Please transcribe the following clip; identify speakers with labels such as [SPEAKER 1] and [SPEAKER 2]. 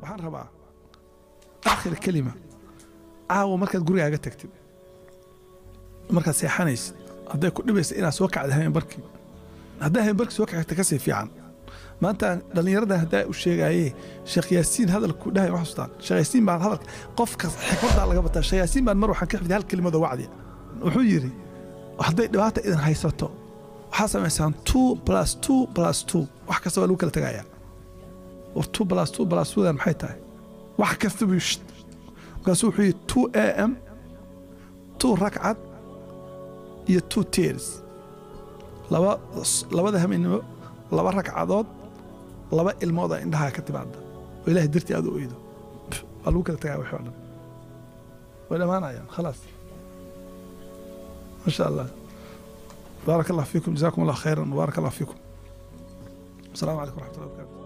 [SPEAKER 1] waxaan rabaa aakhir kalima caawa markaad gurigaaga tagtid markaad seexanaysid hadday ku dhibaysa inaad soo kacda habeen barkii haddaa habeen barkii soo kacta ka sii fiican maanta dhalinyarada haddaa u sheegayay Sheekh Yaasiin hadalku dhahay wax xustaan Sheekh Yaasiin baan hadalka qofka xikmadda laga bataa Sheekh Yaasiin baan mar waxaan ka xifday hal kelimada wacdi wuxuu yiri hadday dhibaato idin haysato waxaa samaysaan 2+2+2 wax kasta waa lagu kala tagayaa war 2+2+2 dan maxay tahay wax kasta buu kaasuu wuxuu yiri 2 am 2 rakcad iyo 2 tears labada habeenimo laba ragcadood laba ilmood indhaha ka timaada oo Ilaahay dirti aad u ooydo waa lagu kala tagaa wax walba wadamaanayaan خلاص ما شاء الله بارك الله فيكم جزاكم الله خيرا وبارك الله فيكم السلام عليكم ورحمة الله وبركاته